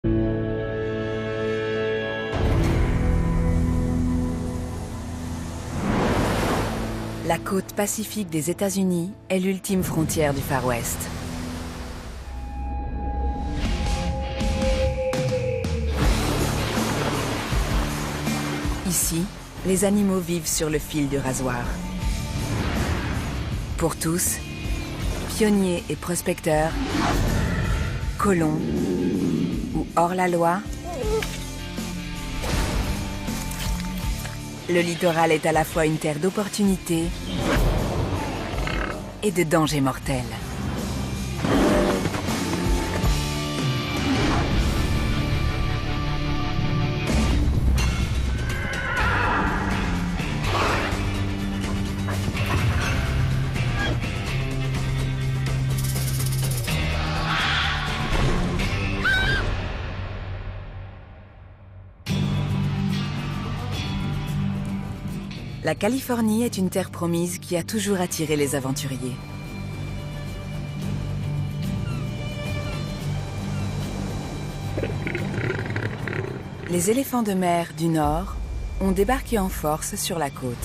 La côte pacifique des États-Unis est l'ultime frontière du Far West. Ici, les animaux vivent sur le fil du rasoir. Pour tous, pionniers et prospecteurs, colons ou hors-la-loi, le littoral est à la fois une terre d'opportunités et de dangers mortels. La Californie est une terre promise qui a toujours attiré les aventuriers. Les éléphants de mer du Nord ont débarqué en force sur la côte.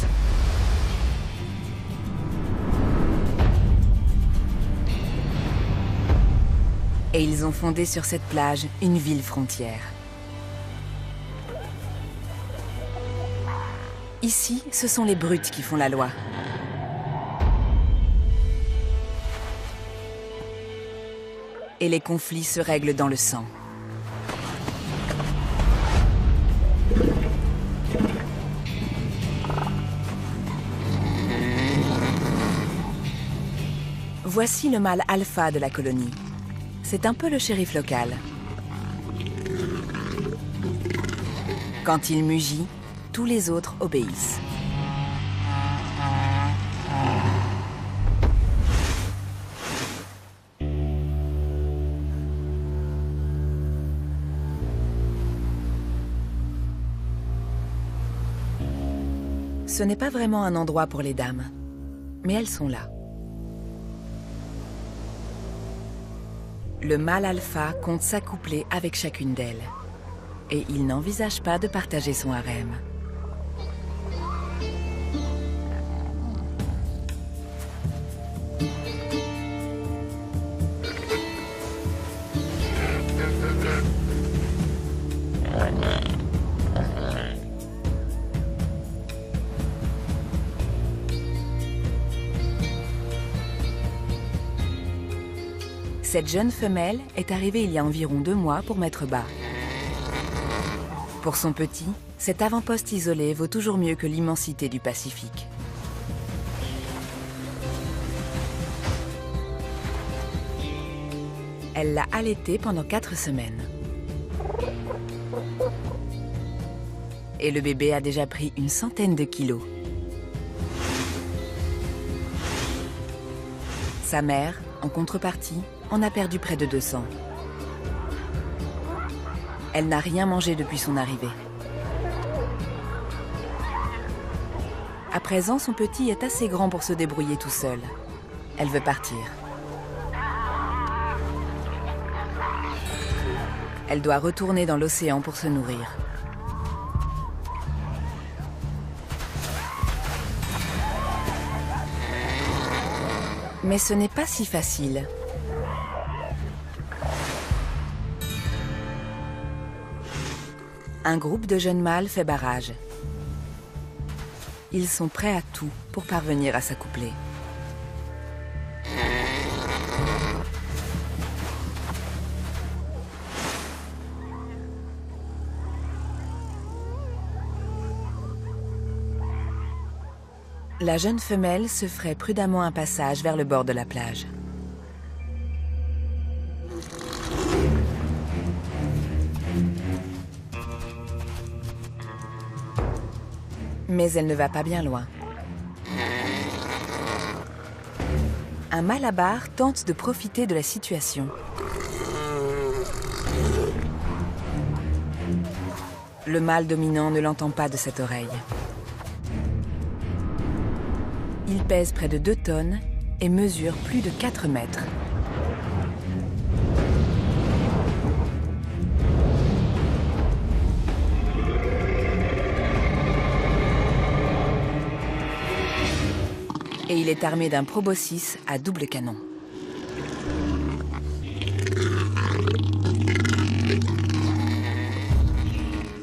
Et ils ont fondé sur cette plage une ville frontière. Ici, ce sont les brutes qui font la loi. Et les conflits se règlent dans le sang. Voici le mâle alpha de la colonie. C'est un peu le shérif local. Quand il mugit, tous les autres obéissent. Ce n'est pas vraiment un endroit pour les dames, mais elles sont là. Le mâle alpha compte s'accoupler avec chacune d'elles, et il n'envisage pas de partager son harem. Cette jeune femelle est arrivée il y a environ 2 mois pour mettre bas. Pour son petit, cet avant-poste isolé vaut toujours mieux que l'immensité du Pacifique. Elle l'a allaité pendant 4 semaines. Et le bébé a déjà pris une centaine de kilos. Sa mère, en contrepartie, en a perdu près de 200. Elle n'a rien mangé depuis son arrivée. À présent, son petit est assez grand pour se débrouiller tout seul. Elle veut partir. Elle doit retourner dans l'océan pour se nourrir. Mais ce n'est pas si facile. Un groupe de jeunes mâles fait barrage. Ils sont prêts à tout pour parvenir à s'accoupler. La jeune femelle se ferait prudemment un passage vers le bord de la plage. Mais elle ne va pas bien loin. Un malabar tente de profiter de la situation. Le mâle dominant ne l'entend pas de cette oreille. Il pèse près de 2 tonnes et mesure plus de 4 mètres. et il est armé d'un proboscis à double canon.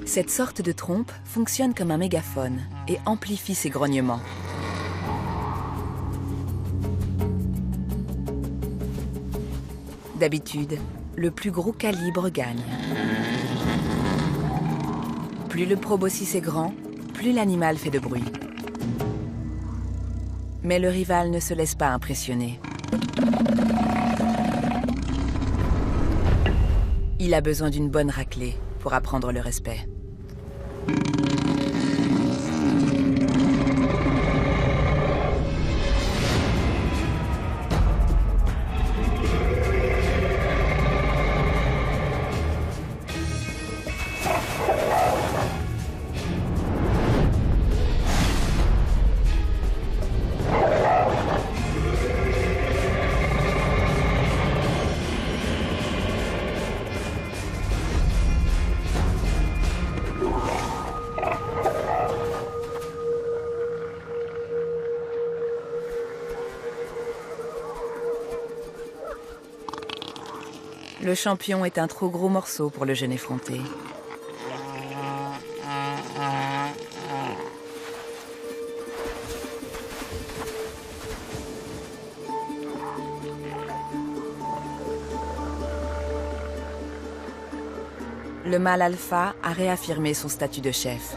Cette sorte de trompe fonctionne comme un mégaphone et amplifie ses grognements. D'habitude, le plus gros calibre gagne. Plus le proboscis est grand, plus l'animal fait de bruit. Mais le rival ne se laisse pas impressionner. Il a besoin d'une bonne raclée pour apprendre le respect. Le champion est un trop gros morceau pour le jeune effronté. Le mâle alpha a réaffirmé son statut de chef.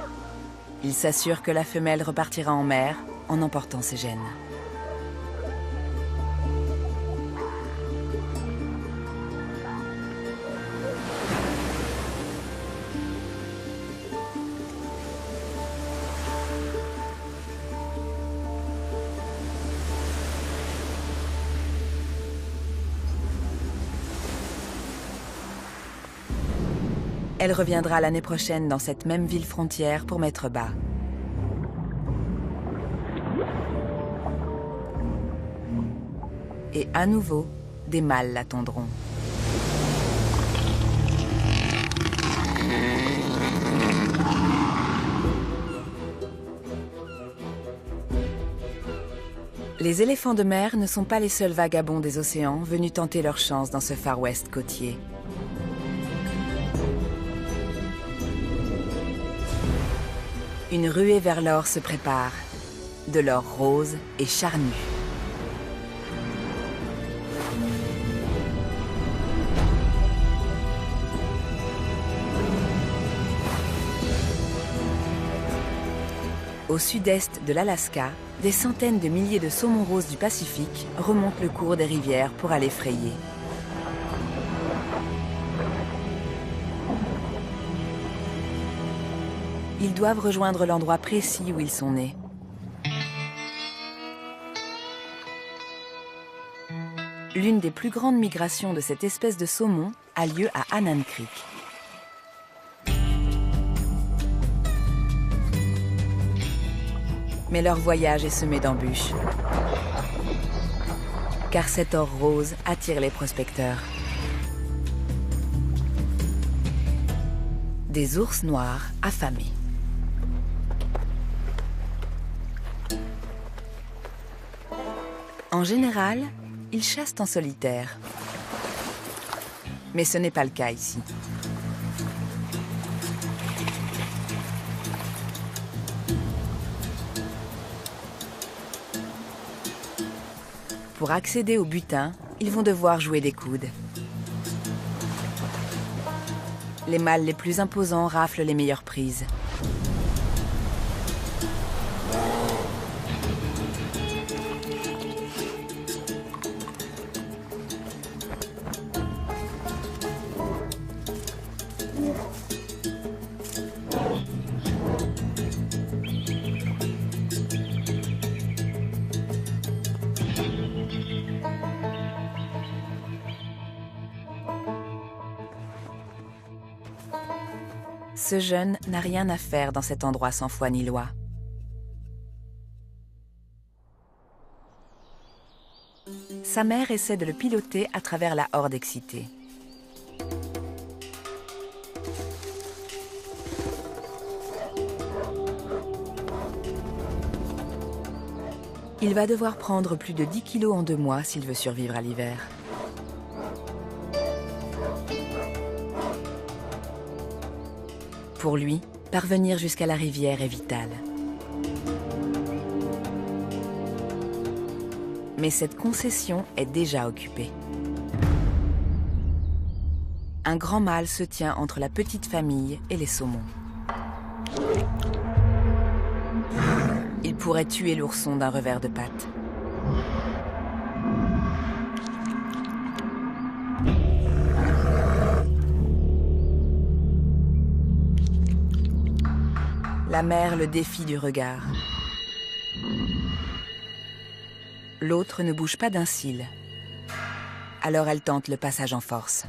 Il s'assure que la femelle repartira en mer en emportant ses gènes. Elle reviendra l'année prochaine dans cette même ville frontière pour mettre bas. Et à nouveau, des mâles l'attendront. Les éléphants de mer ne sont pas les seuls vagabonds des océans venus tenter leur chance dans ce Far West côtier. Une ruée vers l'or se prépare, de l'or rose et charnu. Au sud-est de l'Alaska, des centaines de milliers de saumons roses du Pacifique remontent le cours des rivières pour aller frayer. Ils doivent rejoindre l'endroit précis où ils sont nés. L'une des plus grandes migrations de cette espèce de saumon a lieu à Annan Creek. Mais leur voyage est semé d'embûches. Car cet or rose attire les prospecteurs. Des ours noirs affamés. En général, ils chassent en solitaire. Mais ce n'est pas le cas ici. Pour accéder au butin, ils vont devoir jouer des coudes. Les mâles les plus imposants raflent les meilleures prises. Ce jeune n'a rien à faire dans cet endroit sans foi ni loi. Sa mère essaie de le piloter à travers la horde excitée. Il va devoir prendre plus de 10 kilos en 2 mois s'il veut survivre à l'hiver. Pour lui, parvenir jusqu'à la rivière est vital. Mais cette concession est déjà occupée. Un grand mâle se tient entre la petite famille et les saumons. Il pourrait tuer l'ourson d'un revers de patte. La mère le défie du regard. L'autre ne bouge pas d'un cil. Alors elle tente le passage en force.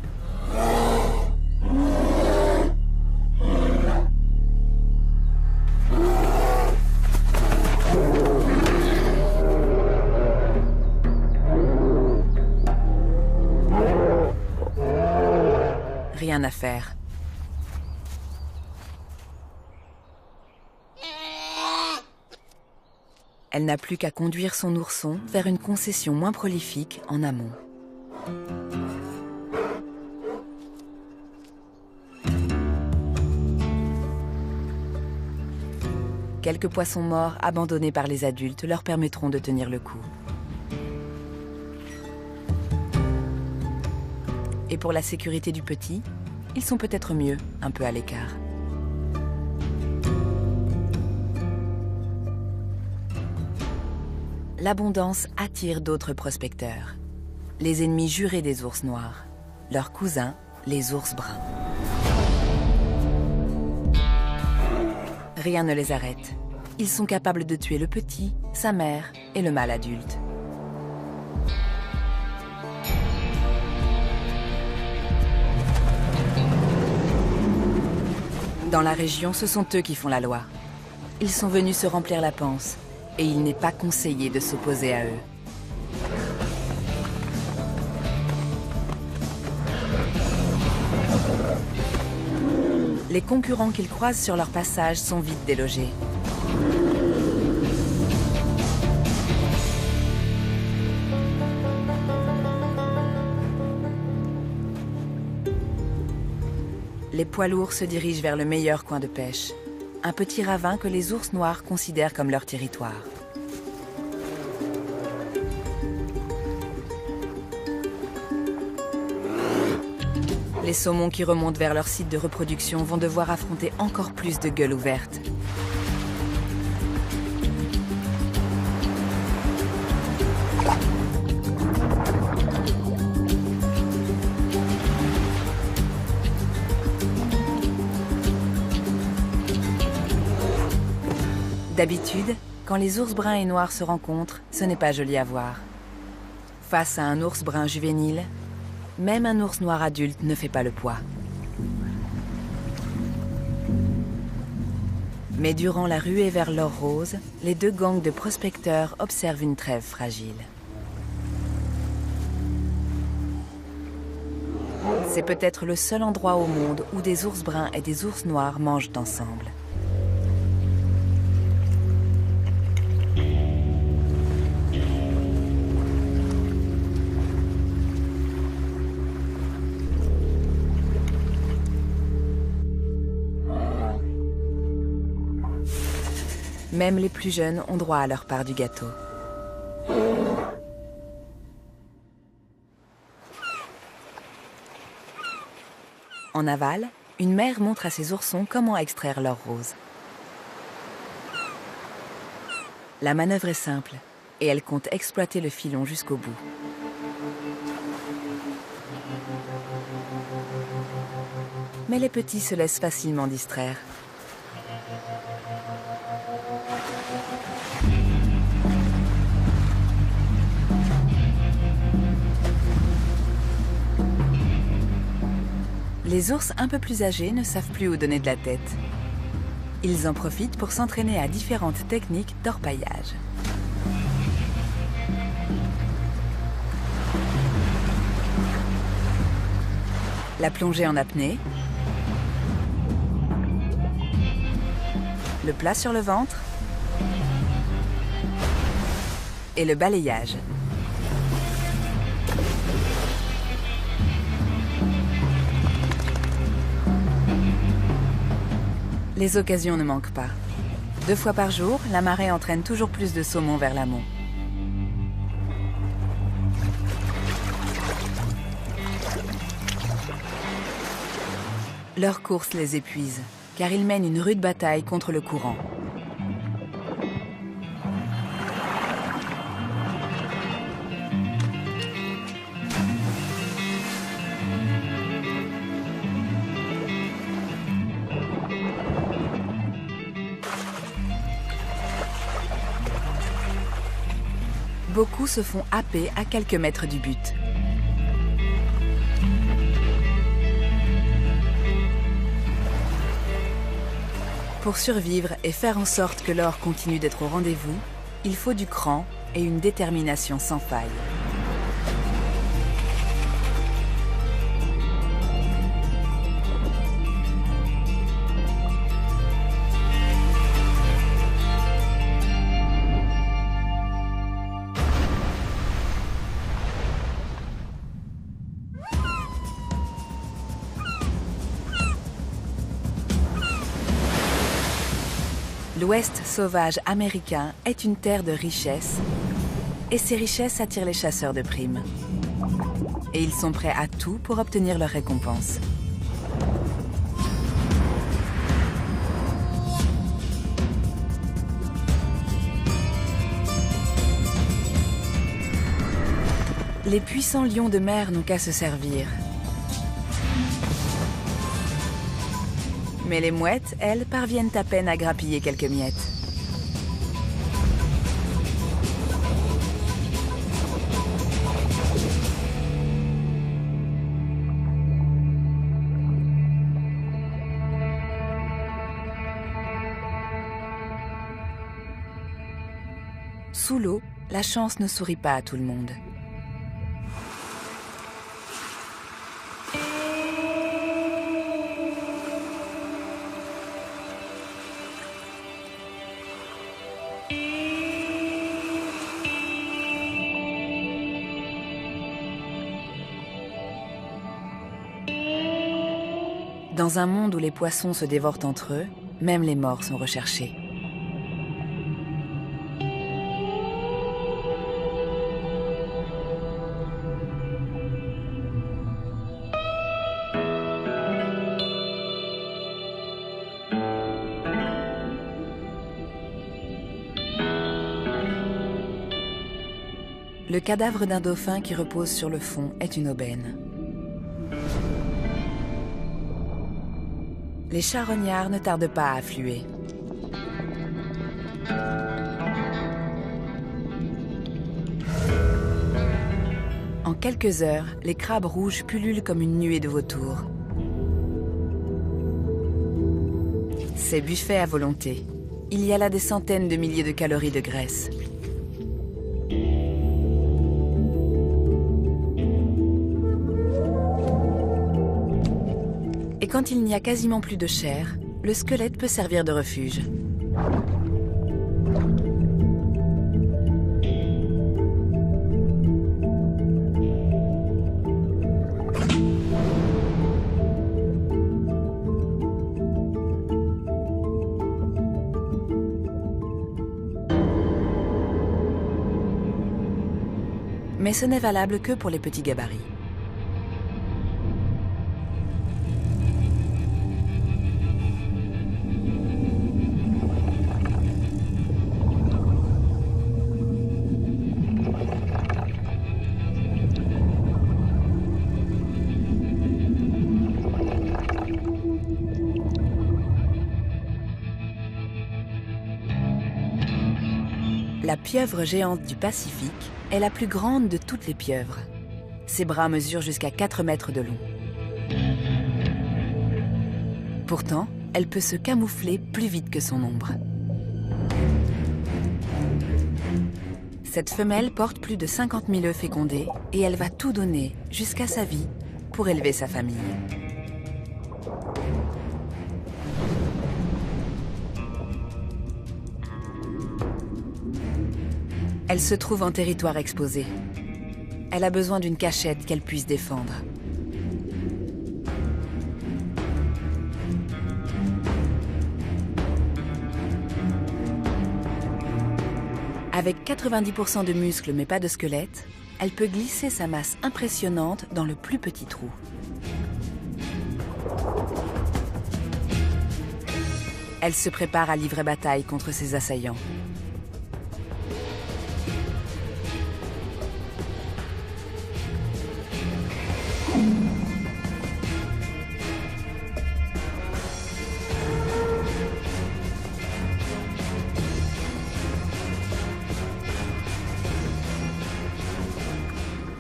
Rien à faire. Elle n'a plus qu'à conduire son ourson vers une concession moins prolifique en amont. Quelques poissons morts abandonnés par les adultes leur permettront de tenir le coup. Et pour la sécurité du petit, ils sont peut-être mieux un peu à l'écart. L'abondance attire d'autres prospecteurs. Les ennemis jurés des ours noirs. Leurs cousins, les ours bruns. Rien ne les arrête. Ils sont capables de tuer le petit, sa mère et le mâle adulte. Dans la région, ce sont eux qui font la loi. Ils sont venus se remplir la panse. Et il n'est pas conseillé de s'opposer à eux. Les concurrents qu'ils croisent sur leur passage sont vite délogés. Les poids lourds se dirigent vers le meilleur coin de pêche. Un petit ravin que les ours noirs considèrent comme leur territoire. Les saumons qui remontent vers leur site de reproduction vont devoir affronter encore plus de gueules ouvertes. D'habitude, quand les ours bruns et noirs se rencontrent, ce n'est pas joli à voir. Face à un ours brun juvénile, même un ours noir adulte ne fait pas le poids. Mais durant la ruée vers l'or rose, les deux gangs de prospecteurs observent une trêve fragile. C'est peut-être le seul endroit au monde où des ours bruns et des ours noirs mangent ensemble. Même les plus jeunes ont droit à leur part du gâteau. En aval, une mère montre à ses oursons comment extraire l'or rose. La manœuvre est simple et elle compte exploiter le filon jusqu'au bout. Mais les petits se laissent facilement distraire. Les ours un peu plus âgés ne savent plus où donner de la tête. Ils en profitent pour s'entraîner à différentes techniques d'orpaillage. La plongée en apnée, le plat sur le ventre, et le balayage. Les occasions ne manquent pas. 2 fois par jour, la marée entraîne toujours plus de saumons vers l'amont. Leur course les épuise, car ils mènent une rude bataille contre le courant. Beaucoup se font happer à quelques mètres du but. Pour survivre et faire en sorte que l'or continue d'être au rendez-vous, il faut du cran et une détermination sans faille. L'Ouest sauvage américain est une terre de richesse, et ces richesses attirent les chasseurs de primes. Et ils sont prêts à tout pour obtenir leur récompense. Les puissants lions de mer n'ont qu'à se servir. Mais les mouettes, elles, parviennent à peine à grappiller quelques miettes. Sous l'eau, la chance ne sourit pas à tout le monde. Dans un monde où les poissons se dévorent entre eux, même les morts sont recherchés. Le cadavre d'un dauphin qui repose sur le fond est une aubaine. Les charognards ne tardent pas à affluer. En quelques heures, les crabes rouges pullulent comme une nuée de vautours. C'est buffet à volonté. Il y a là des centaines de milliers de calories de graisse. Et quand il n'y a quasiment plus de chair, le squelette peut servir de refuge. Mais ce n'est valable que pour les petits gabarits. La pieuvre géante du Pacifique est la plus grande de toutes les pieuvres. Ses bras mesurent jusqu'à 4 mètres de long. Pourtant, elle peut se camoufler plus vite que son ombre. Cette femelle porte plus de 50 000 œufs fécondés et elle va tout donner, jusqu'à sa vie, pour élever sa famille. Elle se trouve en territoire exposé. Elle a besoin d'une cachette qu'elle puisse défendre. Avec 90% de muscles mais pas de squelette, elle peut glisser sa masse impressionnante dans le plus petit trou. Elle se prépare à livrer bataille contre ses assaillants.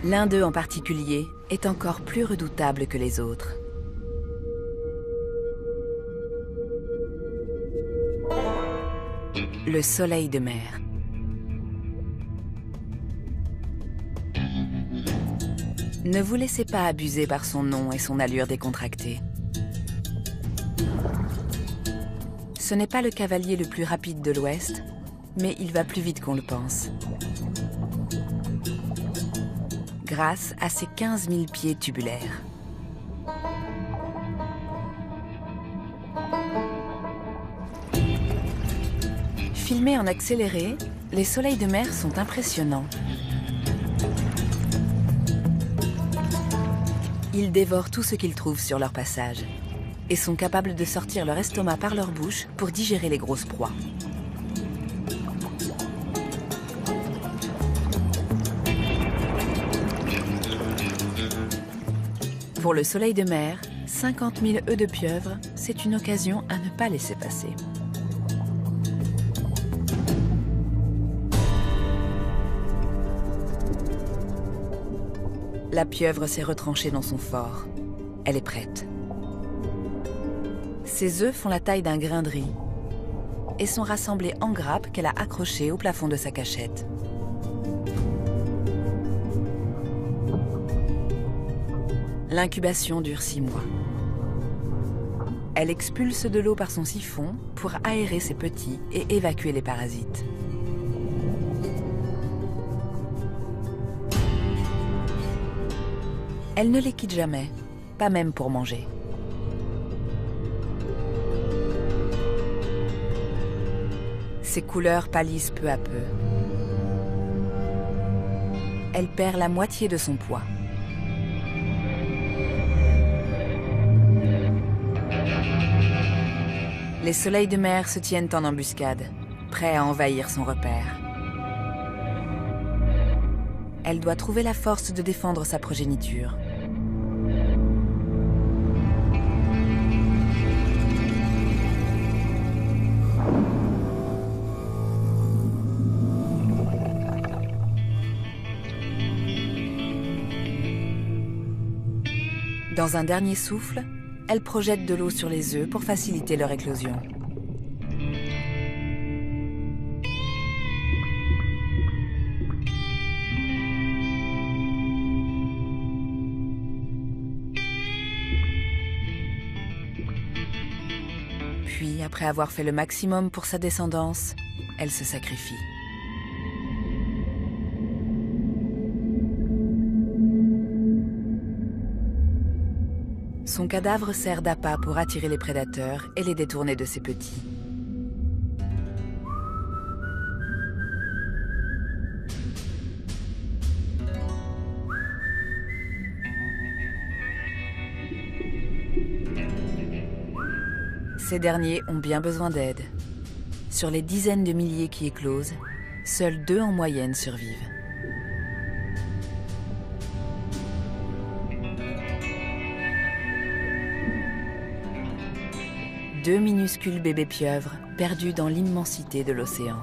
L'un d'eux en particulier est encore plus redoutable que les autres. Le soleil de mer. Ne vous laissez pas abuser par son nom et son allure décontractée. Ce n'est pas le cavalier le plus rapide de l'Ouest, mais il va plus vite qu'on le pense. Grâce à ses 15 000 pieds tubulaires. Filmés en accéléré, les soleils de mer sont impressionnants. Ils dévorent tout ce qu'ils trouvent sur leur passage et sont capables de sortir leur estomac par leur bouche pour digérer les grosses proies. Pour le soleil de mer, 50 000 œufs de pieuvre, c'est une occasion à ne pas laisser passer. La pieuvre s'est retranchée dans son fort. Elle est prête. Ses œufs font la taille d'un grain de riz et sont rassemblés en grappes qu'elle a accrochées au plafond de sa cachette. L'incubation dure 6 mois. Elle expulse de l'eau par son siphon pour aérer ses petits et évacuer les parasites. Elle ne les quitte jamais, pas même pour manger. Ses couleurs pâlissent peu à peu. Elle perd la moitié de son poids. Les soleils de mer se tiennent en embuscade, prêts à envahir son repère. Elle doit trouver la force de défendre sa progéniture. Dans un dernier souffle, elle projette de l'eau sur les œufs pour faciliter leur éclosion. Puis, après avoir fait le maximum pour sa descendance, elle se sacrifie. Son cadavre sert d'appât pour attirer les prédateurs et les détourner de ses petits. Ces derniers ont bien besoin d'aide. Sur les dizaines de milliers qui éclosent, seuls 2 en moyenne survivent. Deux minuscules bébés pieuvres perdus dans l'immensité de l'océan.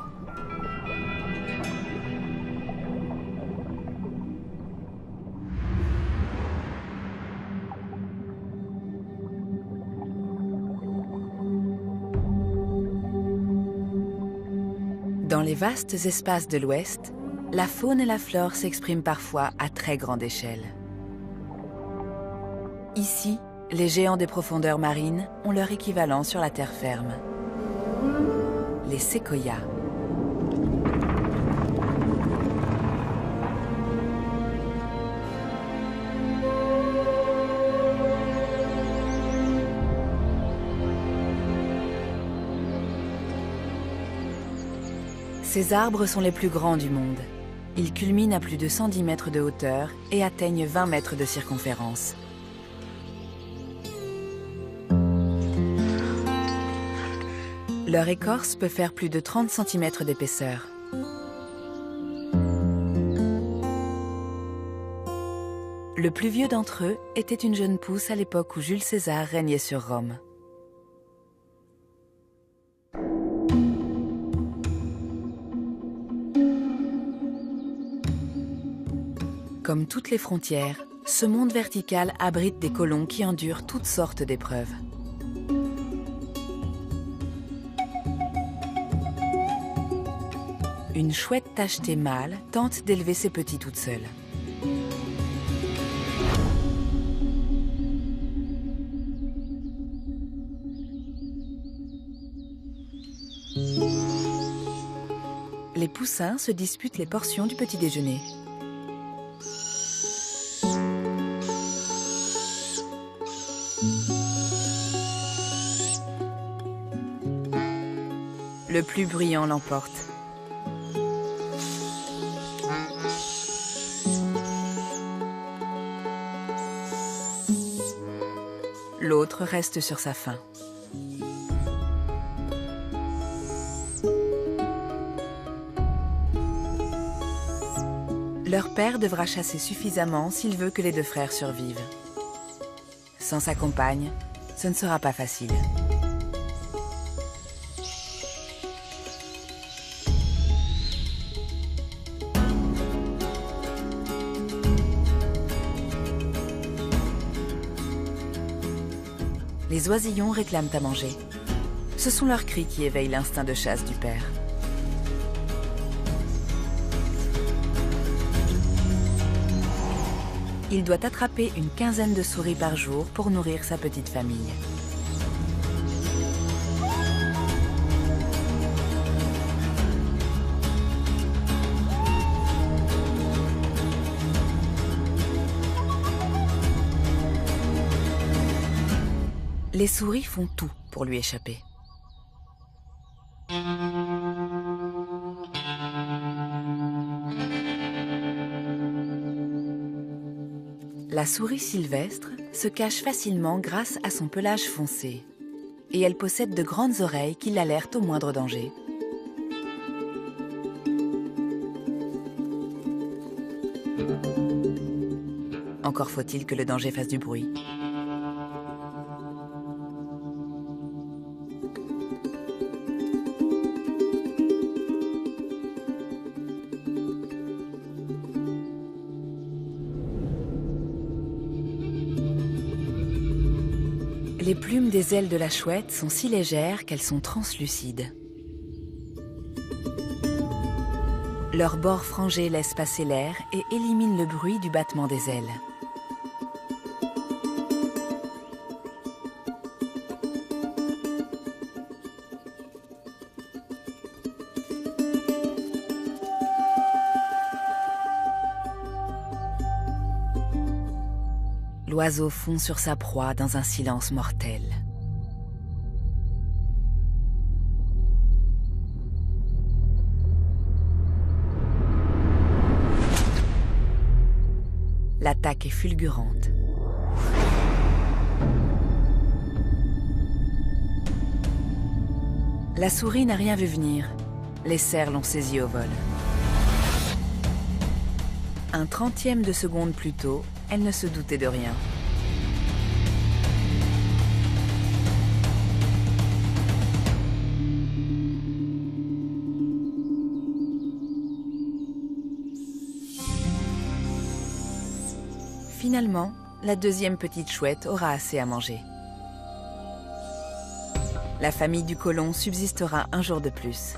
Dans les vastes espaces de l'Ouest, la faune et la flore s'expriment parfois à très grande échelle. Ici, les géants des profondeurs marines ont leur équivalent sur la terre ferme. Les séquoias. Ces arbres sont les plus grands du monde. Ils culminent à plus de 110 mètres de hauteur et atteignent 20 mètres de circonférence. Leur écorce peut faire plus de 30 cm d'épaisseur. Le plus vieux d'entre eux était une jeune pousse à l'époque où Jules César régnait sur Rome. Comme toutes les frontières, ce monde vertical abrite des colons qui endurent toutes sortes d'épreuves. Une chouette tachetée mâle tente d'élever ses petits toute seule. Les poussins se disputent les portions du petit déjeuner. Le plus bruyant l'emporte. L'autre reste sur sa faim. Leur père devra chasser suffisamment s'il veut que les deux frères survivent. Sans sa compagne, ce ne sera pas facile. Les oisillons réclament à manger. Ce sont leurs cris qui éveillent l'instinct de chasse du père. Il doit attraper une quinzaine de souris par jour pour nourrir sa petite famille. Les souris font tout pour lui échapper. La souris sylvestre se cache facilement grâce à son pelage foncé. Et elle possède de grandes oreilles qui l'alertent au moindre danger. Encore faut-il que le danger fasse du bruit. Les plumes des ailes de la chouette sont si légères qu'elles sont translucides. Leurs bords frangés laissent passer l'air et éliminent le bruit du battement des ailes. L'oiseau fond sur sa proie dans un silence mortel. L'attaque est fulgurante. La souris n'a rien vu venir. Les cerfs l'ont saisie au vol. Un trentième de seconde plus tôt, elle ne se doutait de rien. Finalement, la deuxième petite chouette aura assez à manger. La famille du colon subsistera un jour de plus.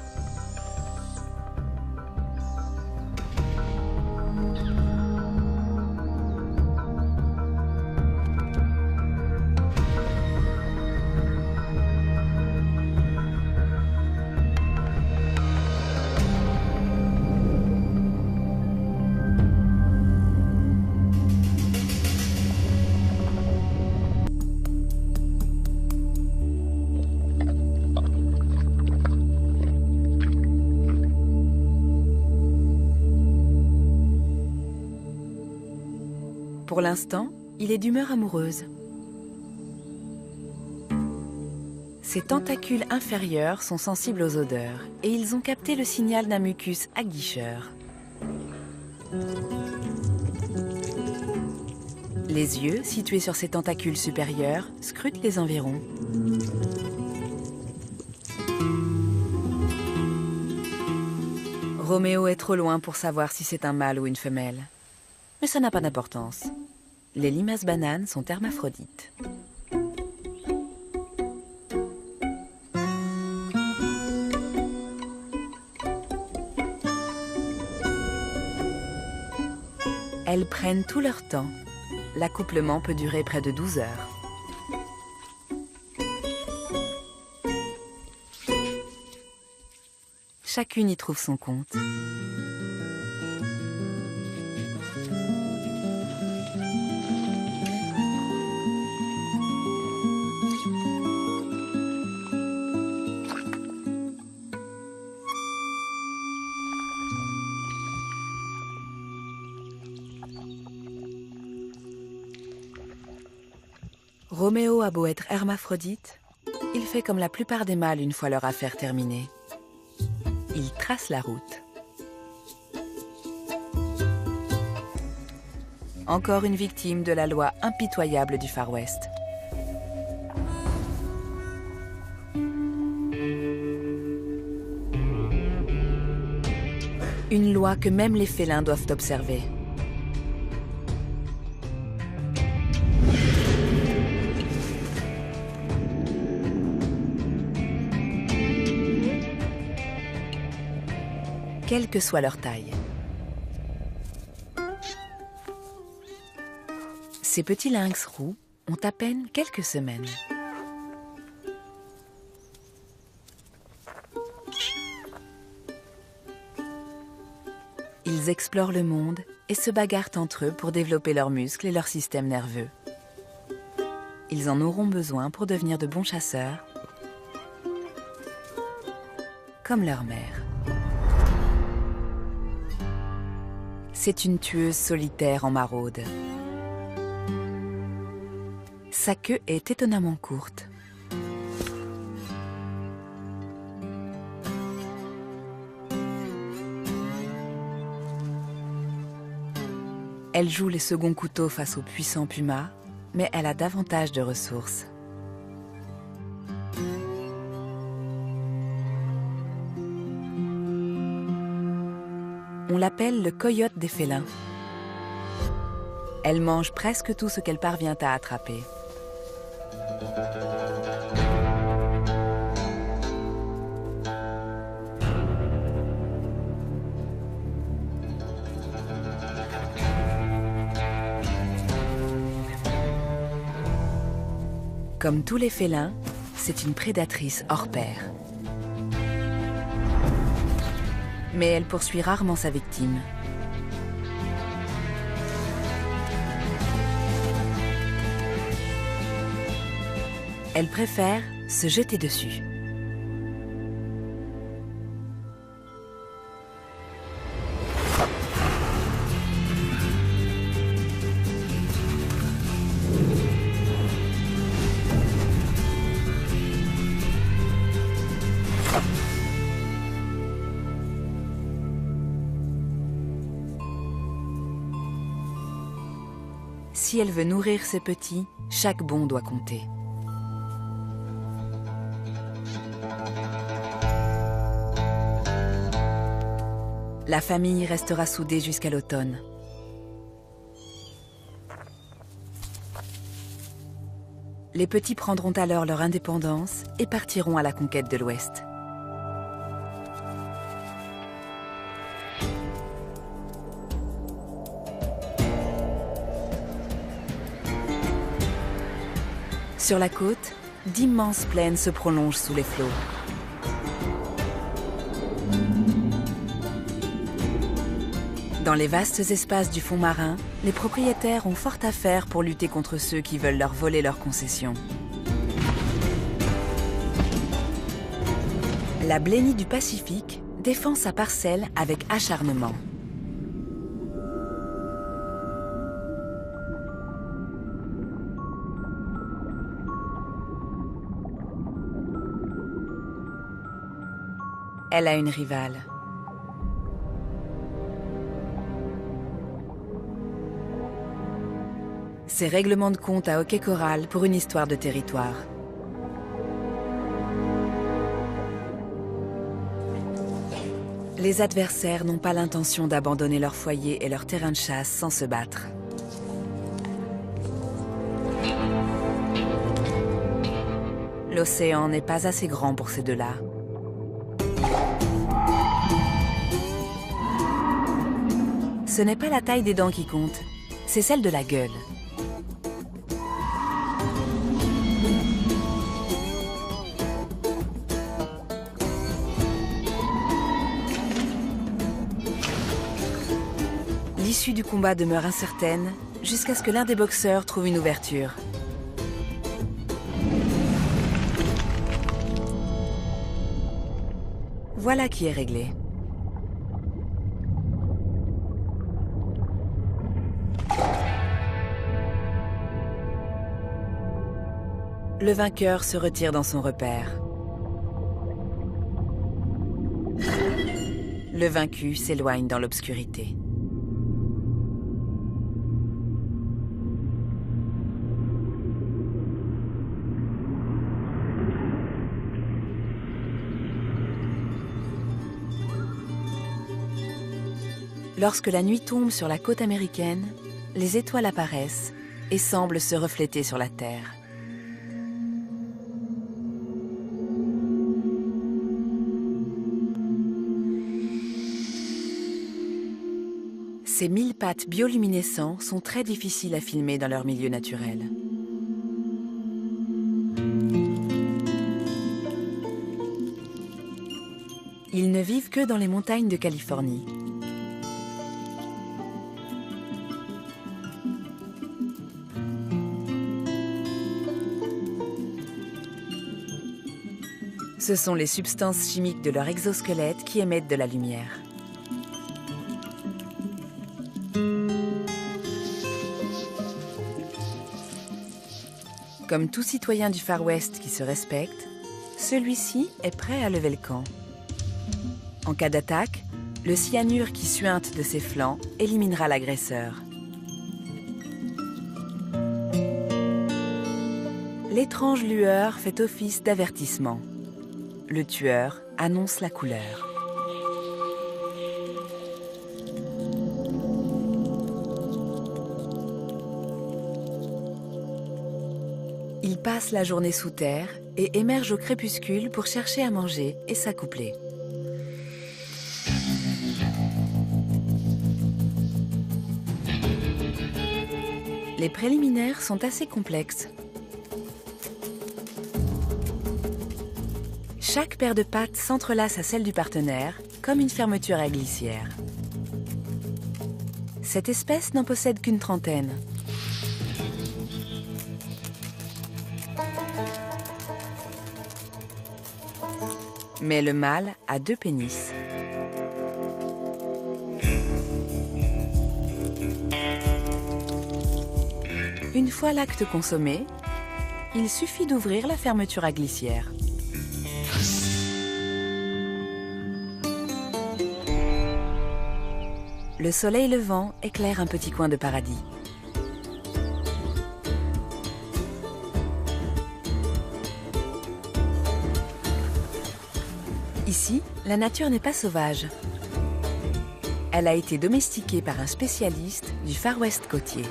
l'instant, il est d'humeur amoureuse. Ses tentacules inférieurs sont sensibles aux odeurs et ils ont capté le signal d'un mucus aguicheur. Les yeux, situés sur ses tentacules supérieurs, scrutent les environs. Roméo est trop loin pour savoir si c'est un mâle ou une femelle. Mais ça n'a pas d'importance. Les limaces bananes sont hermaphrodites. Elles prennent tout leur temps. L'accouplement peut durer près de 12 heures. Chacune y trouve son compte. Roméo a beau être hermaphrodite, il fait comme la plupart des mâles une fois leur affaire terminée. Il trace la route. Encore une victime de la loi impitoyable du Far West. Une loi que même les félins doivent observer. Quelle que soit leur taille. Ces petits lynx roux ont à peine quelques semaines. Ils explorent le monde et se bagarrent entre eux pour développer leurs muscles et leur système nerveux. Ils en auront besoin pour devenir de bons chasseurs, comme leur mère. C'est une tueuse solitaire en maraude. Sa queue est étonnamment courte. Elle joue les seconds couteaux face aux puissants pumas, mais elle a davantage de ressources. On l'appelle le coyote des félins. Elle mange presque tout ce qu'elle parvient à attraper. Comme tous les félins, c'est une prédatrice hors pair. Mais elle poursuit rarement sa victime. Elle préfère se jeter dessus. Si elle veut nourrir ses petits, chaque bond doit compter. La famille restera soudée jusqu'à l'automne. Les petits prendront alors leur indépendance et partiront à la conquête de l'Ouest. Sur la côte, d'immenses plaines se prolongent sous les flots. Dans les vastes espaces du fond marin, les propriétaires ont fort à faire pour lutter contre ceux qui veulent leur voler leurs concessions. La blennie du Pacifique défend sa parcelle avec acharnement. Elle a une rivale. C'est règlement de compte à hockey choral pour une histoire de territoire. Les adversaires n'ont pas l'intention d'abandonner leur foyer et leur terrain de chasse sans se battre. L'océan n'est pas assez grand pour ces deux-là. Ce n'est pas la taille des dents qui compte, c'est celle de la gueule. L'issue du combat demeure incertaine jusqu'à ce que l'un des boxeurs trouve une ouverture. Voilà qui est réglé. Le vainqueur se retire dans son repère. Le vaincu s'éloigne dans l'obscurité. Lorsque la nuit tombe sur la côte américaine, les étoiles apparaissent et semblent se refléter sur la terre. Ces mille-pattes bioluminescents sont très difficiles à filmer dans leur milieu naturel. Ils ne vivent que dans les montagnes de Californie. Ce sont les substances chimiques de leur exosquelette qui émettent de la lumière. Comme tout citoyen du Far West qui se respecte, celui-ci est prêt à lever le camp. En cas d'attaque, le cyanure qui suinte de ses flancs éliminera l'agresseur. L'étrange lueur fait office d'avertissement. Le tueur annonce la couleur. Il passe la journée sous terre et émerge au crépuscule pour chercher à manger et s'accoupler. Les préliminaires sont assez complexes. Chaque paire de pattes s'entrelace à celle du partenaire, comme une fermeture à glissière. Cette espèce n'en possède qu'une trentaine. Mais le mâle a 2 pénis. Une fois l'acte consommé, il suffit d'ouvrir la fermeture à glissière. Le soleil levant éclaire un petit coin de paradis. Ici, la nature n'est pas sauvage. Elle a été domestiquée par un spécialiste du Far West côtier.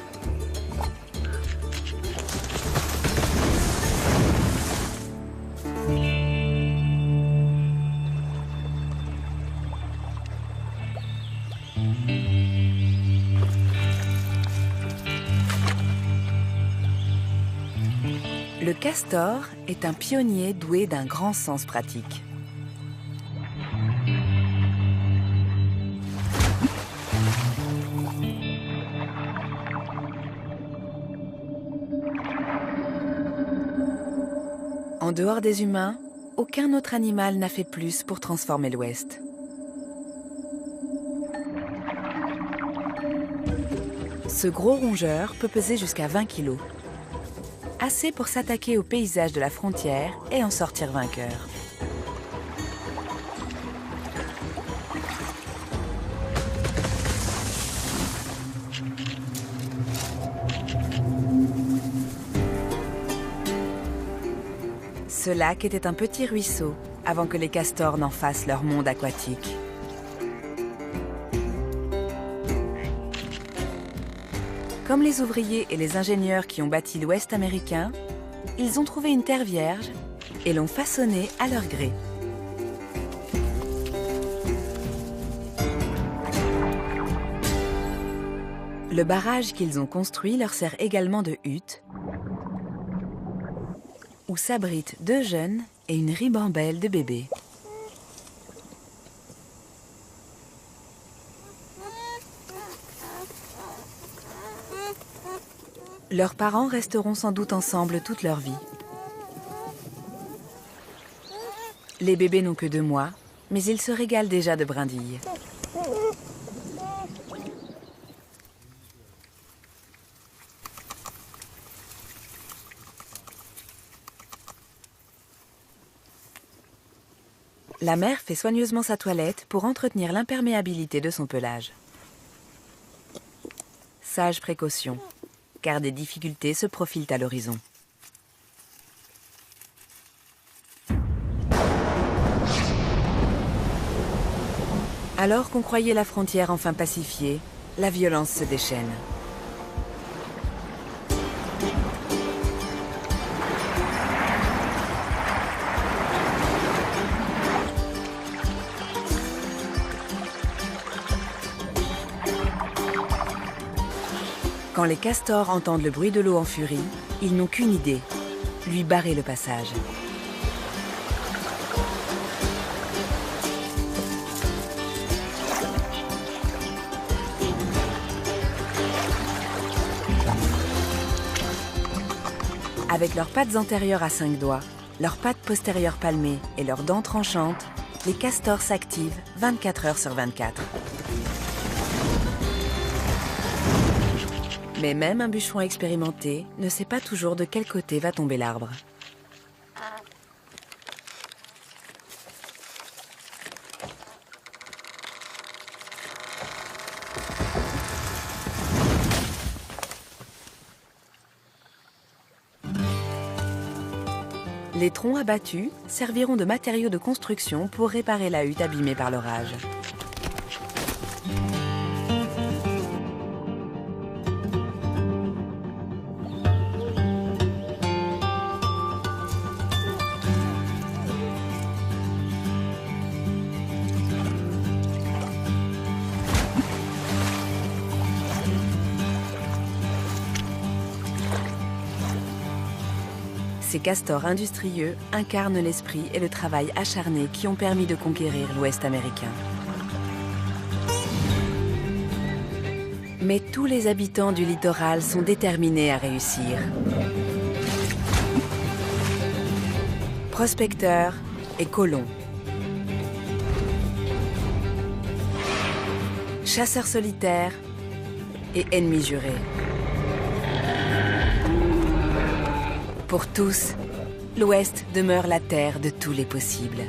Le castor est un pionnier doué d'un grand sens pratique. En dehors des humains, aucun autre animal n'a fait plus pour transformer l'Ouest. Ce gros rongeur peut peser jusqu'à 20 kilos. Assez pour s'attaquer au paysage de la frontière et en sortir vainqueur. Ce lac était un petit ruisseau avant que les castors n'en fassent leur monde aquatique. Comme les ouvriers et les ingénieurs qui ont bâti l'Ouest américain, ils ont trouvé une terre vierge et l'ont façonnée à leur gré. Le barrage qu'ils ont construit leur sert également de hutte, où s'abritent 2 jeunes et une ribambelle de bébés. Leurs parents resteront sans doute ensemble toute leur vie. Les bébés n'ont que 2 mois, mais ils se régalent déjà de brindilles. La mère fait soigneusement sa toilette pour entretenir l'imperméabilité de son pelage. Sage précaution, car des difficultés se profilent à l'horizon. Alors qu'on croyait la frontière enfin pacifiée, la violence se déchaîne. Quand les castors entendent le bruit de l'eau en furie, ils n'ont qu'une idée, lui barrer le passage. Avec leurs pattes antérieures à 5 doigts, leurs pattes postérieures palmées et leurs dents tranchantes, les castors s'activent 24 heures sur 24. Mais même un bûcheron expérimenté ne sait pas toujours de quel côté va tomber l'arbre. Les troncs abattus serviront de matériaux de construction pour réparer la hutte abîmée par l'orage. Ces castors industrieux incarnent l'esprit et le travail acharné qui ont permis de conquérir l'Ouest américain. Mais tous les habitants du littoral sont déterminés à réussir. Prospecteurs et colons. Chasseurs solitaires et ennemis jurés. Pour tous, l'Ouest demeure la terre de tous les possibles.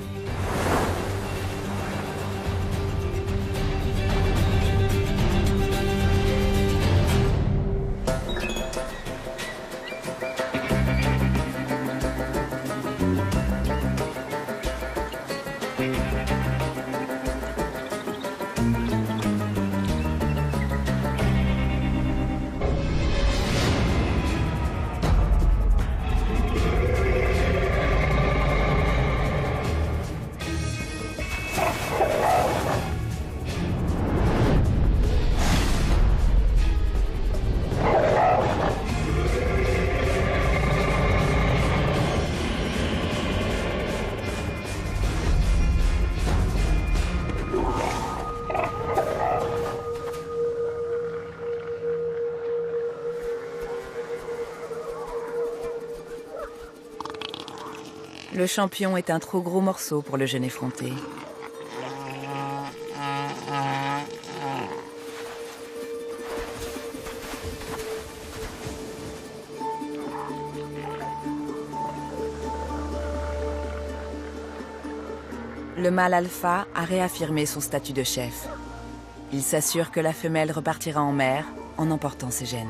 Le champion est un trop gros morceau pour le jeune effronté. Le mâle alpha a réaffirmé son statut de chef. Il s'assure que la femelle repartira en mer en emportant ses gènes.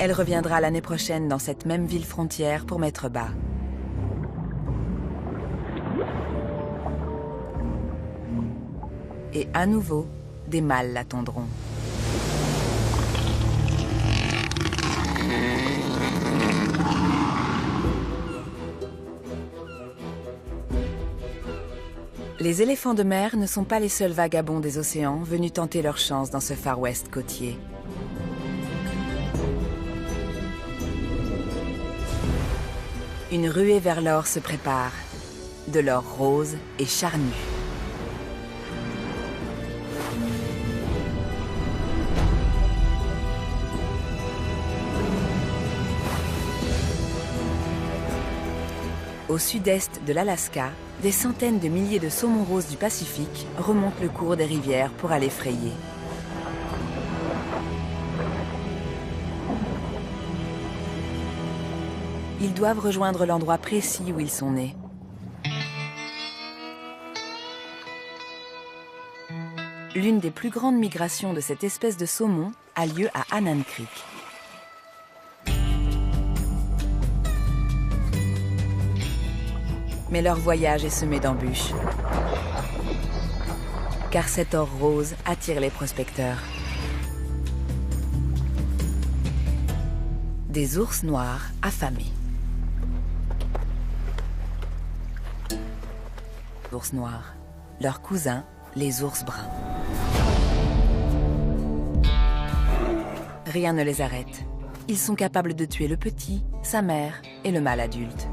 Elle reviendra l'année prochaine dans cette même ville frontière pour mettre bas. Et à nouveau, des mâles l'attendront. Les éléphants de mer ne sont pas les seuls vagabonds des océans venus tenter leur chance dans ce Far West côtier. Une ruée vers l'or se prépare, de l'or rose et charnu. Au sud-est de l'Alaska, des centaines de milliers de saumons roses du Pacifique remontent le cours des rivières pour aller frayer. Ils doivent rejoindre l'endroit précis où ils sont nés. L'une des plus grandes migrations de cette espèce de saumon a lieu à Annan Creek. Mais leur voyage est semé d'embûches. Car cet or rose attire les prospecteurs. Des ours noirs affamés. Ours noirs, leurs cousins, les ours bruns. Rien ne les arrête. Ils sont capables de tuer le petit, sa mère et le mâle adulte.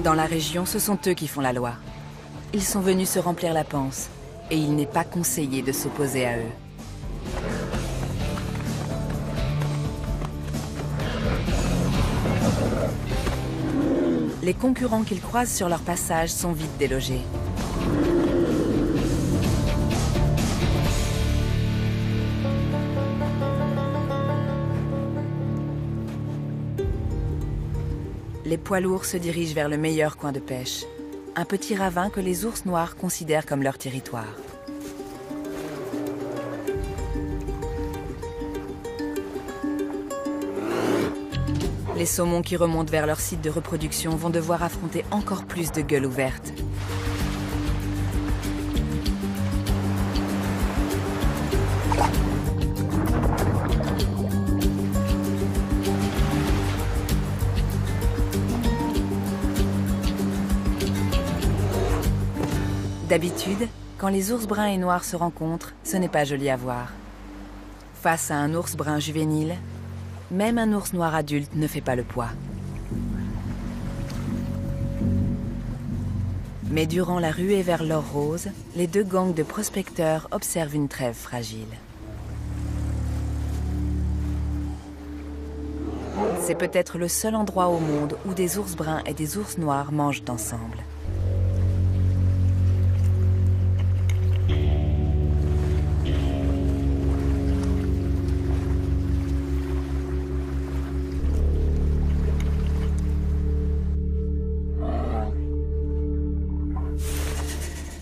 Dans la région, ce sont eux qui font la loi. Ils sont venus se remplir la panse, et il n'est pas conseillé de s'opposer à eux. Les concurrents qu'ils croisent sur leur passage sont vite délogés. Les poids lourds se dirigent vers le meilleur coin de pêche, un petit ravin que les ours noirs considèrent comme leur territoire. Les saumons qui remontent vers leur site de reproduction vont devoir affronter encore plus de gueules ouvertes. D'habitude, quand les ours bruns et noirs se rencontrent, ce n'est pas joli à voir. Face à un ours brun juvénile, même un ours noir adulte ne fait pas le poids. Mais durant la ruée vers l'or rose, les deux gangs de prospecteurs observent une trêve fragile. C'est peut-être le seul endroit au monde où des ours bruns et des ours noirs mangent ensemble.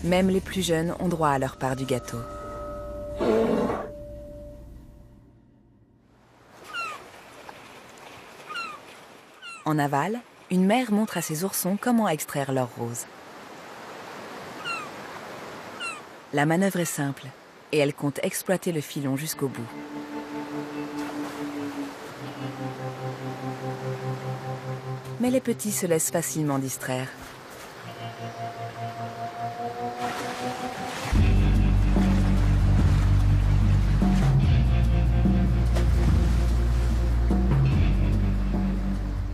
Même les plus jeunes ont droit à leur part du gâteau. En aval, une mère montre à ses oursons comment extraire l'or rose. La manœuvre est simple, et elle compte exploiter le filon jusqu'au bout. Mais les petits se laissent facilement distraire.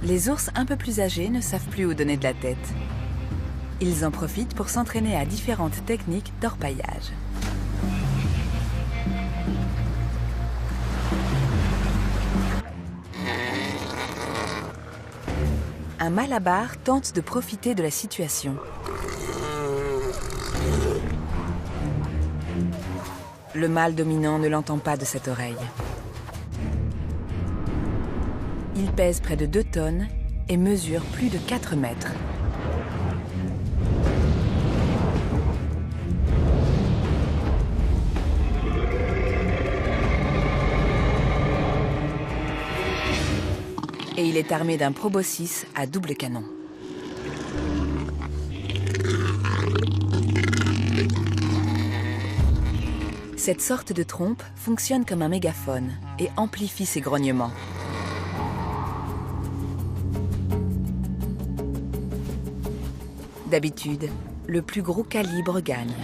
Les ours un peu plus âgés ne savent plus où donner de la tête. Ils en profitent pour s'entraîner à différentes techniques d'orpaillage. Un malabar tente de profiter de la situation. Le mâle dominant ne l'entend pas de cette oreille. Il pèse près de 2 tonnes et mesure plus de 4 mètres. Et il est armé d'un proboscis à double canon. Cette sorte de trompe fonctionne comme un mégaphone et amplifie ses grognements. D'habitude, le plus gros calibre gagne.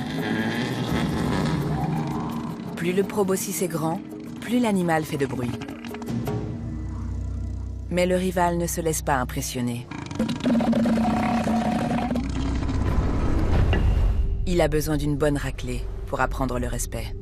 Plus le proboscis est grand, plus l'animal fait de bruit. Mais le rival ne se laisse pas impressionner. Il a besoin d'une bonne raclée pour apprendre le respect.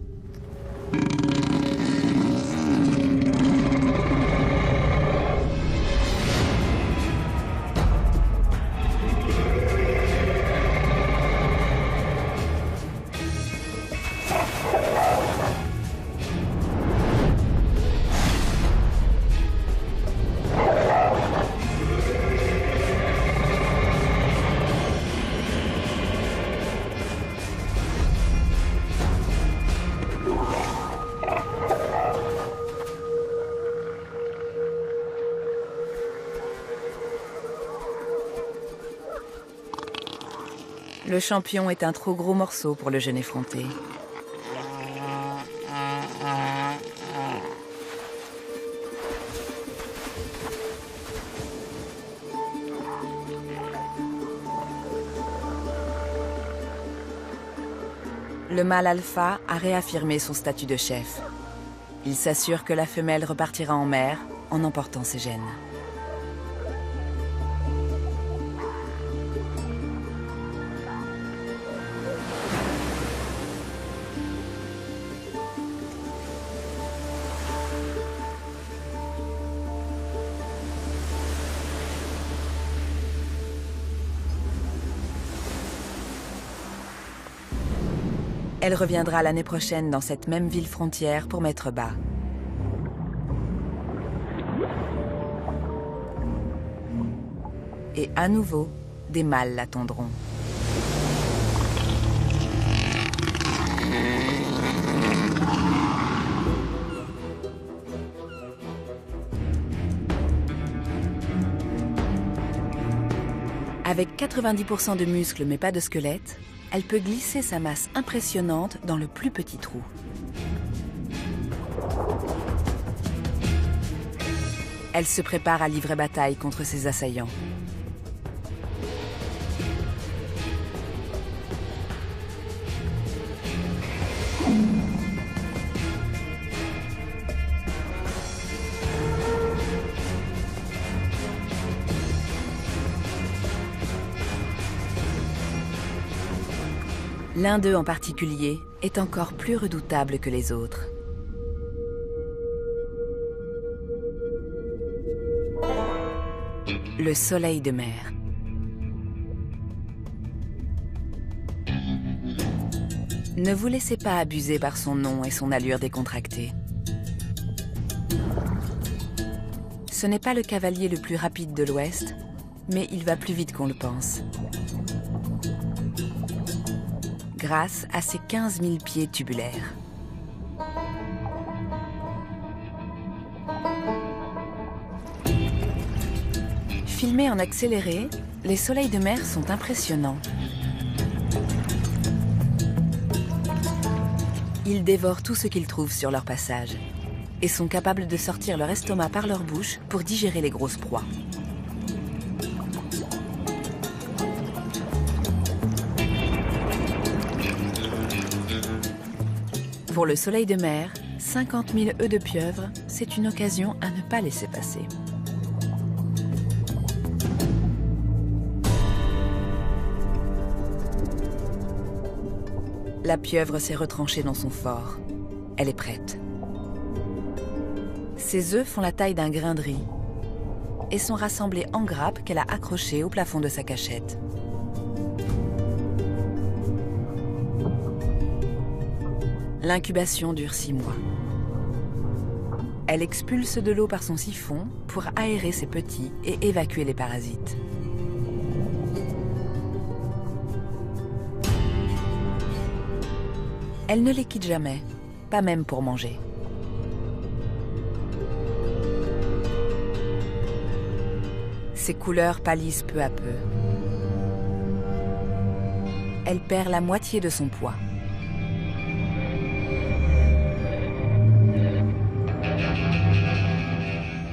Le champion est un trop gros morceau pour le jeune effronté. Le mâle alpha a réaffirmé son statut de chef. Il s'assure que la femelle repartira en mer en emportant ses gènes. Elle reviendra l'année prochaine dans cette même ville frontière pour mettre bas. Et à nouveau, des mâles l'attendront. Avec 90% de muscles mais pas de squelette, elle peut glisser sa masse impressionnante dans le plus petit trou. Elle se prépare à livrer bataille contre ses assaillants. L'un d'eux en particulier est encore plus redoutable que les autres. Le soleil de mer. Ne vous laissez pas abuser par son nom et son allure décontractée. Ce n'est pas le cavalier le plus rapide de l'Ouest, mais il va plus vite qu'on le pense. Grâce à ses 15 000 pieds tubulaires. Filmés en accéléré, les soleils de mer sont impressionnants. Ils dévorent tout ce qu'ils trouvent sur leur passage et sont capables de sortir leur estomac par leur bouche pour digérer les grosses proies. Pour le soleil de mer, 50 000 œufs de pieuvre, c'est une occasion à ne pas laisser passer. La pieuvre s'est retranchée dans son fort. Elle est prête. Ses œufs font la taille d'un grain de riz et sont rassemblés en grappes qu'elle a accrochées au plafond de sa cachette. L'incubation dure 6 mois. Elle expulse de l'eau par son siphon pour aérer ses petits et évacuer les parasites. Elle ne les quitte jamais, pas même pour manger. Ses couleurs pâlissent peu à peu. Elle perd la moitié de son poids.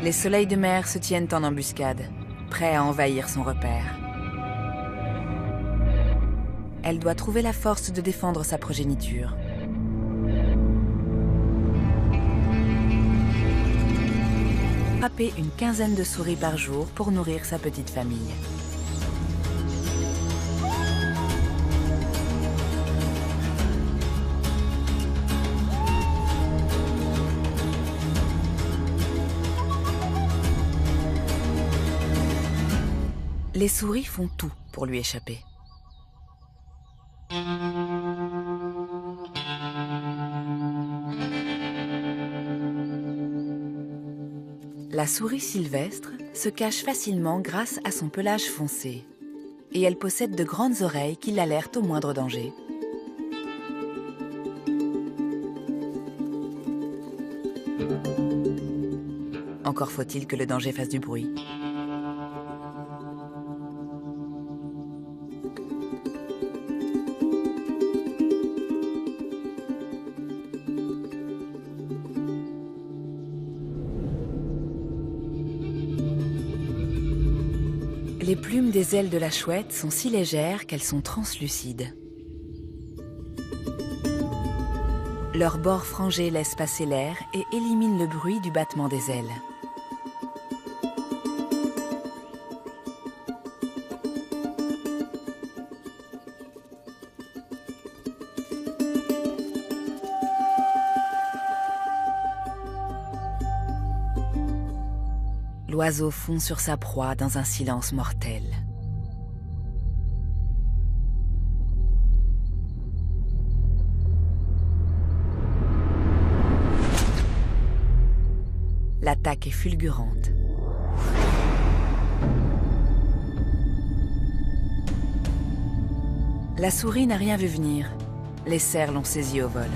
Les soleils de mer se tiennent en embuscade, prêts à envahir son repère. Elle doit trouver la force de défendre sa progéniture. Frapper une quinzaine de souris par jour pour nourrir sa petite famille. Les souris font tout pour lui échapper. La souris sylvestre se cache facilement grâce à son pelage foncé. Et elle possède de grandes oreilles qui l'alertent au moindre danger. Encore faut-il que le danger fasse du bruit. Les plumes des ailes de la chouette sont si légères qu'elles sont translucides. Leurs bords frangés laissent passer l'air et éliminent le bruit du battement des ailes. L'oiseau fond sur sa proie dans un silence mortel. L'attaque est fulgurante. La souris n'a rien vu venir. Les cerfs l'ont saisie au vol.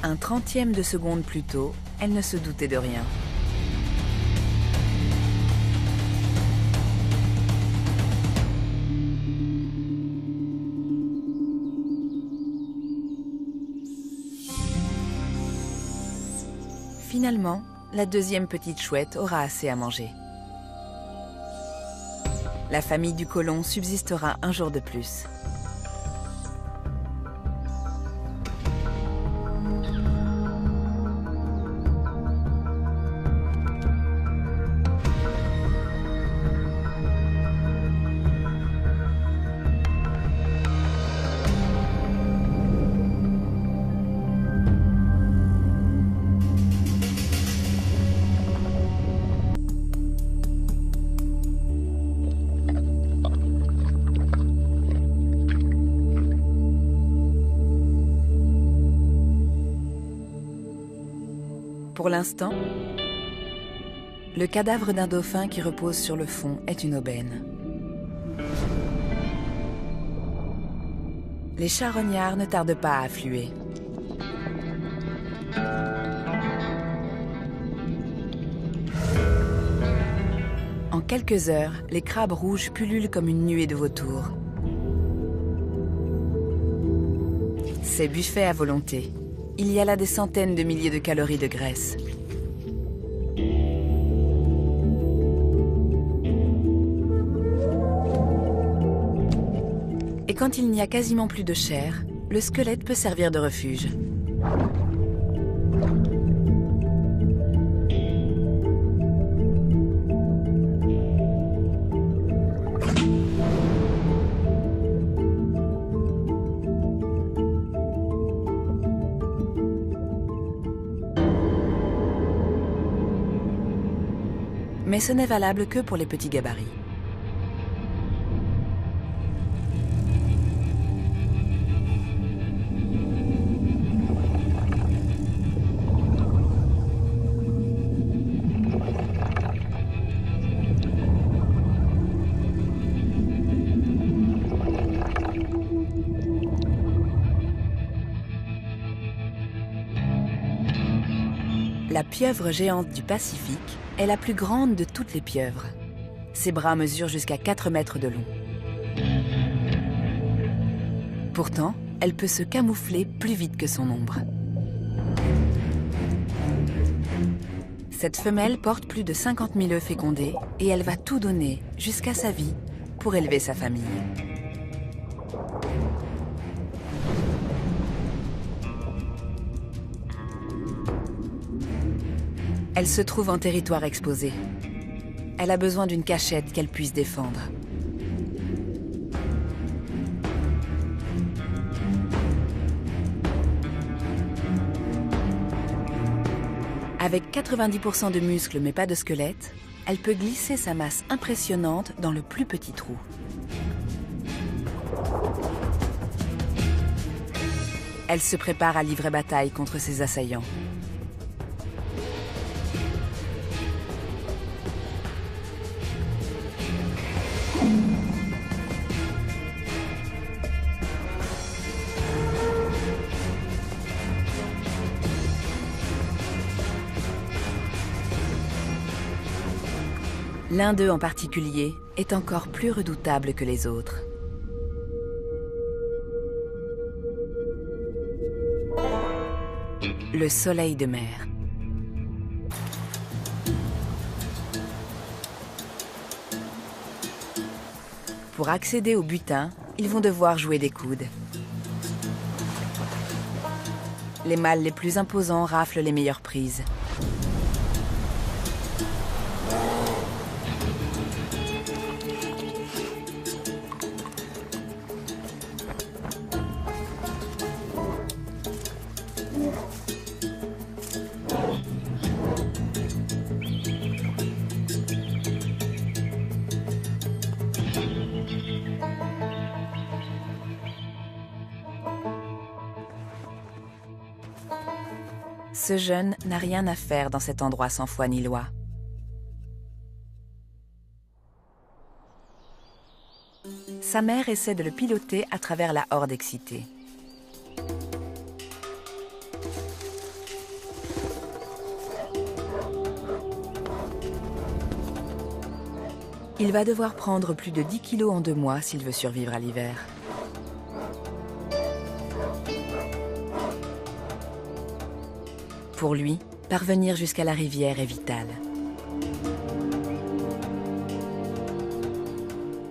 Un trentième de seconde plus tôt, elle ne se doutait de rien. Finalement, la deuxième petite chouette aura assez à manger. La famille du colon subsistera un jour de plus. Pour l'instant, le cadavre d'un dauphin qui repose sur le fond est une aubaine. Les charognards ne tardent pas à affluer. En quelques heures, les crabes rouges pullulent comme une nuée de vautours. C'est buffet à volonté. Il y a là des centaines de milliers de calories de graisse. Et quand il n'y a quasiment plus de chair, le squelette peut servir de refuge. Mais ce n'est valable que pour les petits gabarits. La pieuvre géante du Pacifique est la plus grande de toutes les pieuvres. Ses bras mesurent jusqu'à 4 mètres de long. Pourtant, elle peut se camoufler plus vite que son ombre. Cette femelle porte plus de 50 000 œufs fécondés et elle va tout donner, jusqu'à sa vie, pour élever sa famille. Elle se trouve en territoire exposé. Elle a besoin d'une cachette qu'elle puisse défendre. Avec 90% de muscles mais pas de squelette, elle peut glisser sa masse impressionnante dans le plus petit trou. Elle se prépare à livrer bataille contre ses assaillants. L'un d'eux en particulier est encore plus redoutable que les autres. Le soleil de mer. Pour accéder au butin, ils vont devoir jouer des coudes. Les mâles les plus imposants raflent les meilleures prises. Ce jeune n'a rien à faire dans cet endroit sans foi ni loi. Sa mère essaie de le piloter à travers la horde excitée. Il va devoir prendre plus de 10 kilos en 2 mois s'il veut survivre à l'hiver. Pour lui, parvenir jusqu'à la rivière est vital.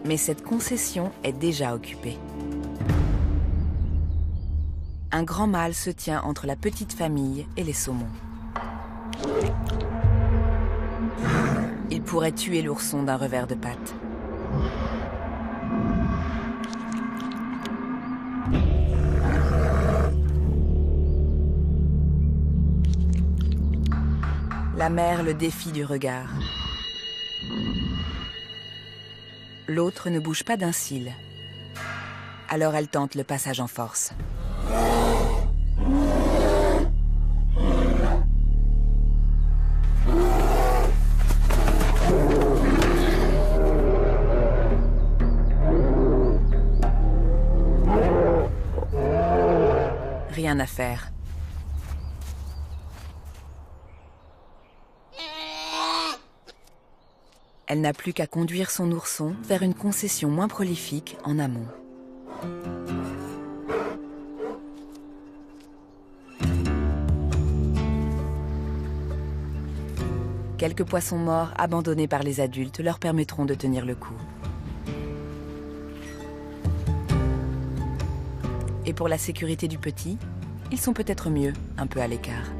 Mais cette concession est déjà occupée. Un grand mâle se tient entre la petite famille et les saumons. Il pourrait tuer l'ourson d'un revers de patte. La mère le défie du regard. L'autre ne bouge pas d'un cil. Alors elle tente le passage en force. Rien à faire. Elle n'a plus qu'à conduire son ourson vers une concession moins prolifique en amont. Quelques poissons morts abandonnés par les adultes leur permettront de tenir le coup. Et pour la sécurité du petit, ils sont peut-être mieux un peu à l'écart.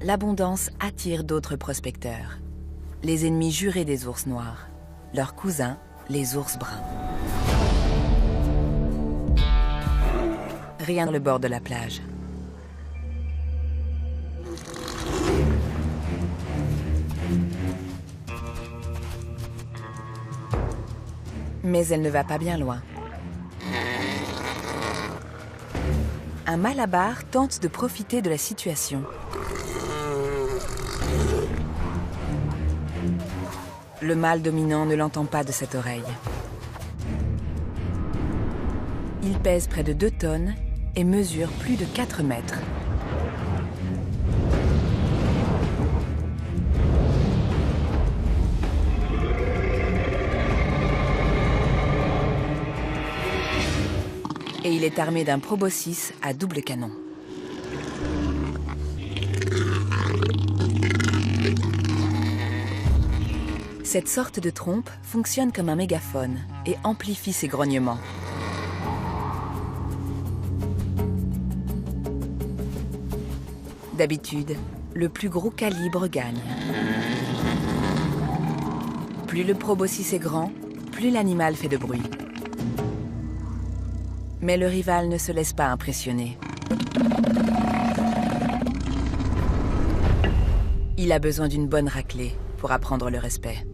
L'abondance attire d'autres prospecteurs. Les ennemis jurés des ours noirs. Leurs cousins, les ours bruns. Rien sur le bord de la plage. Mais elle ne va pas bien loin. Un malabar tente de profiter de la situation. Le mâle dominant ne l'entend pas de cette oreille. Il pèse près de 2 tonnes et mesure plus de 4 mètres. Et il est armé d'un proboscis à double canon. Cette sorte de trompe fonctionne comme un mégaphone et amplifie ses grognements. D'habitude, le plus gros calibre gagne. Plus le proboscis est grand, plus l'animal fait de bruit. Mais le rival ne se laisse pas impressionner. Il a besoin d'une bonne raclée pour apprendre le respect.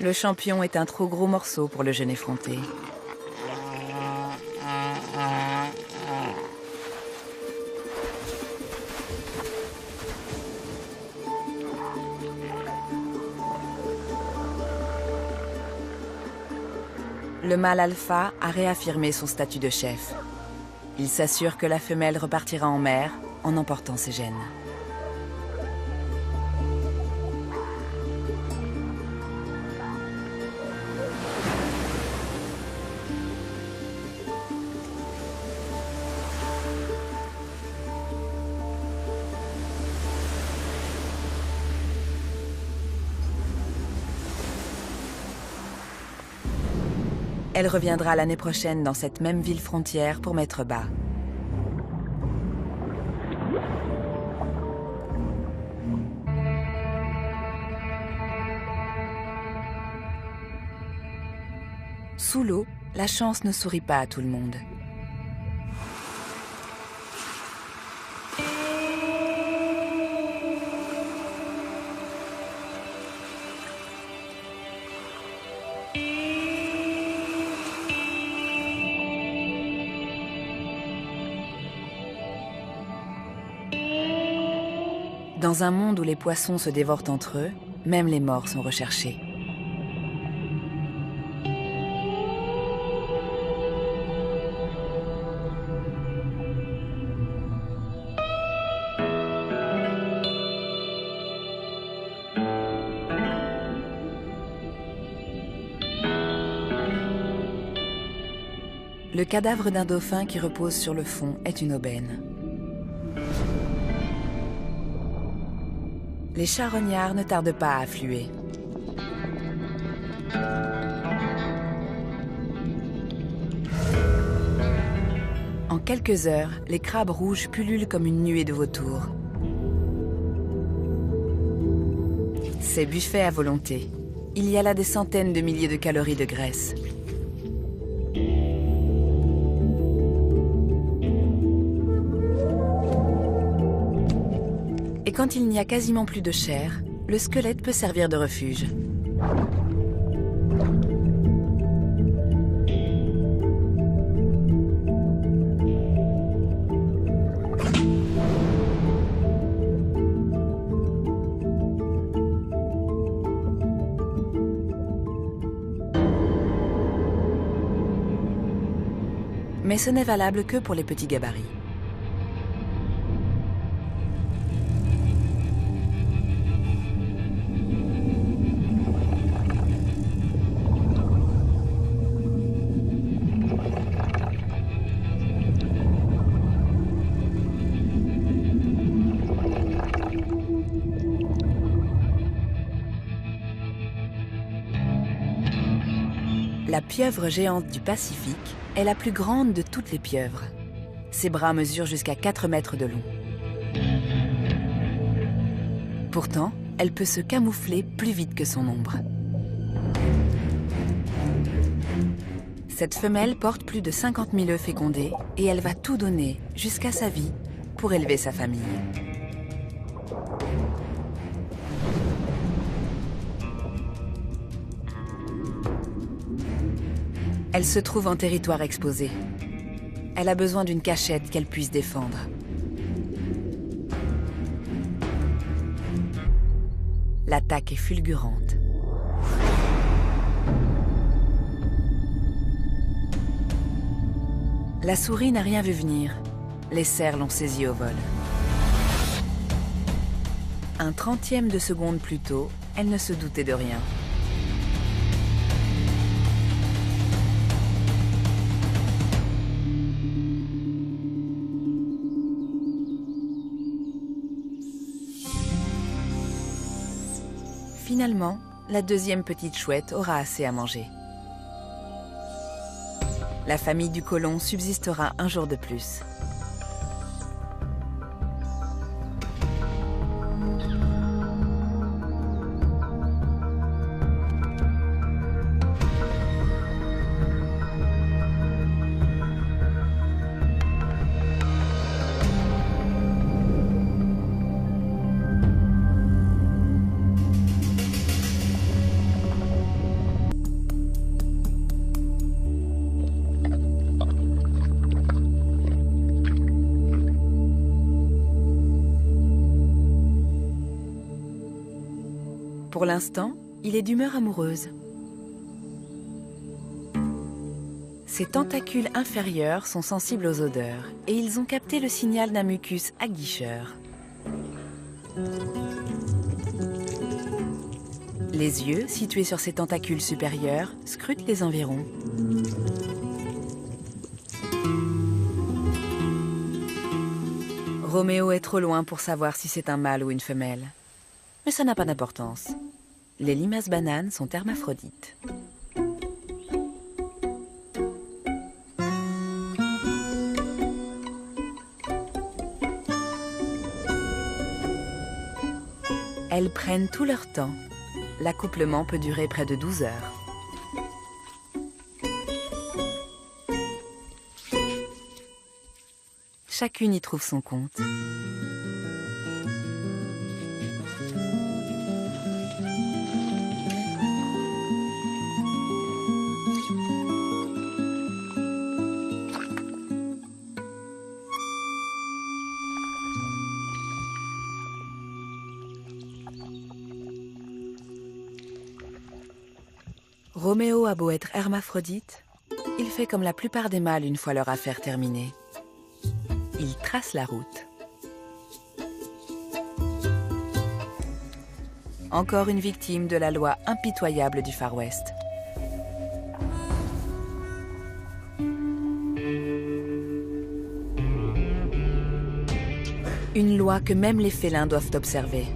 Le champion est un trop gros morceau pour le jeune effronté. Le mâle alpha a réaffirmé son statut de chef. Il s'assure que la femelle repartira en mer en emportant ses gènes. Elle reviendra l'année prochaine dans cette même ville frontière pour mettre bas. Sous l'eau, la chance ne sourit pas à tout le monde. Dans un monde où les poissons se dévorent entre eux, même les morts sont recherchés. Le cadavre d'un dauphin qui repose sur le fond est une aubaine. Les charognards ne tardent pas à affluer. En quelques heures, les crabes rouges pullulent comme une nuée de vautours. C'est buffet à volonté. Il y a là des centaines de milliers de calories de graisse. Et quand il n'y a quasiment plus de chair, le squelette peut servir de refuge. Mais ce n'est valable que pour les petits gabarits. La pieuvre géante du Pacifique est la plus grande de toutes les pieuvres. Ses bras mesurent jusqu'à 4 mètres de long. Pourtant, elle peut se camoufler plus vite que son ombre. Cette femelle porte plus de 50 000 œufs fécondés et elle va tout donner, jusqu'à sa vie, pour élever sa famille. Elle se trouve en territoire exposé. Elle a besoin d'une cachette qu'elle puisse défendre. L'attaque est fulgurante. La souris n'a rien vu venir. Les cerfs l'ont saisie au vol. Un trentième de seconde plus tôt, elle ne se doutait de rien. Finalement, la deuxième petite chouette aura assez à manger. La famille du colon subsistera un jour de plus. Pour l'instant, il est d'humeur amoureuse. Ses tentacules inférieurs sont sensibles aux odeurs et ils ont capté le signal d'un mucus aguicheur. Les yeux, situés sur ses tentacules supérieurs, scrutent les environs. Roméo est trop loin pour savoir si c'est un mâle ou une femelle. Mais ça n'a pas d'importance. Les limaces bananes sont hermaphrodites. Elles prennent tout leur temps. L'accouplement peut durer près de 12 heures. Chacune y trouve son compte. Roméo a beau être hermaphrodite, il fait comme la plupart des mâles une fois leur affaire terminée. Il trace la route. Encore une victime de la loi impitoyable du Far West. Une loi que même les félins doivent observer.